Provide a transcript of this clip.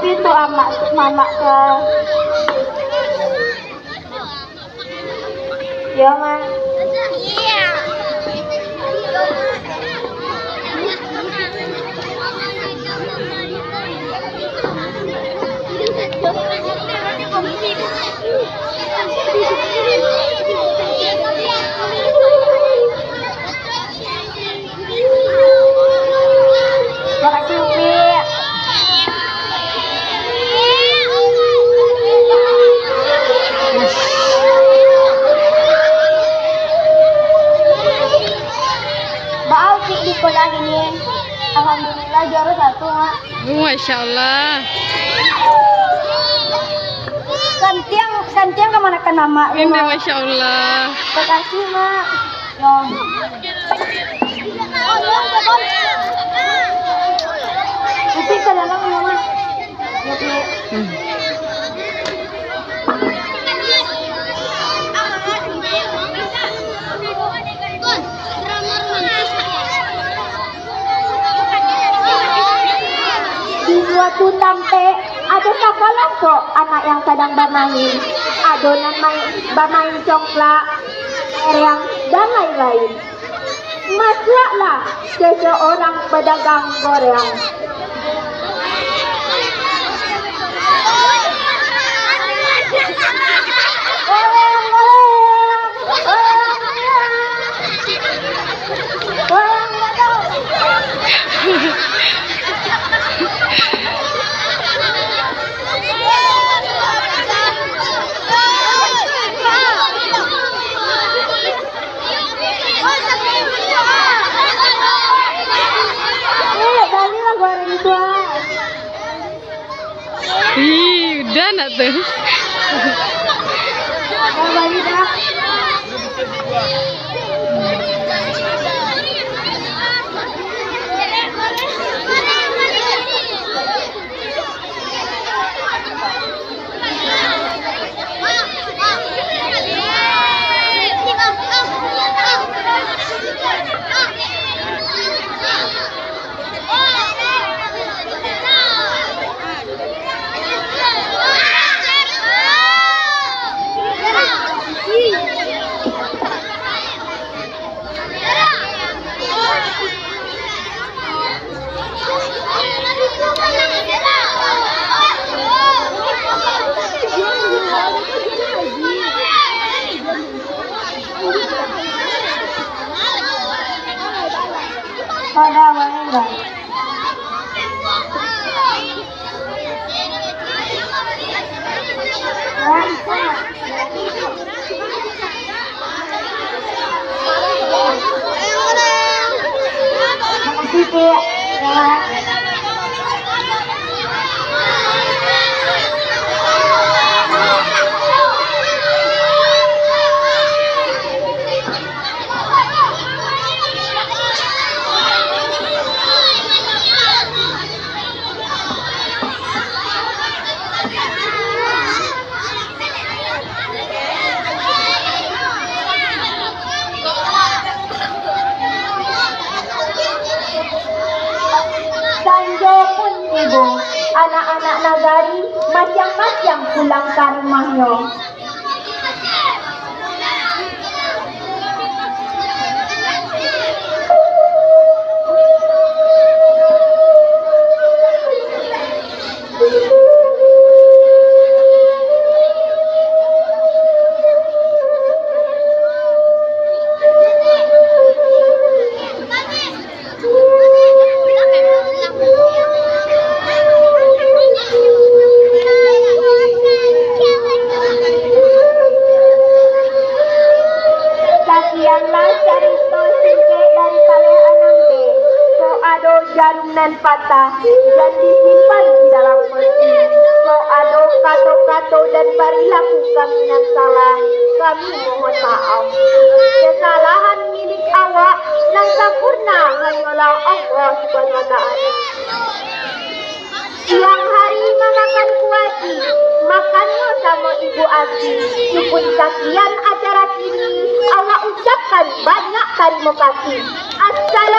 pintu amak mama ke. Ya, Ma. Makasih, Umi. Mbak Alfi di sekolah ini alhamdulillah juara 1, Mak. Masya Allah. Santiang kemana ke nama? Ini Masya Allah. Makasih, Mak. Yong. Upi ke dalam ya, Mak. Upi. Di suatu tampe ada kelompok anak yang sedang bermain adonan bermain congklak, erang dan lain-lain. Masuklah seseorang pedagang goreng. Ih, udah nak tuh. Balik dah. Pada mana? Makasih, Ki. Sanjo pun ibu, anak-anak nagari macam-macam pulang ke rumahnya. Jarum nan patah dan disimpan di dalam peti. So ado kato-kato dan perilaku kami yang salah, kami mohon maaf. Kesalahan milik awak yang sempurna hanyalah Allah Subhanahu wa Ta'ala. Siang hari memakan kuaci, makannya sama Ibu Asi. Syukur sekian acara ini, awak ucapkan banyak terima kasih. Assalamualaikum.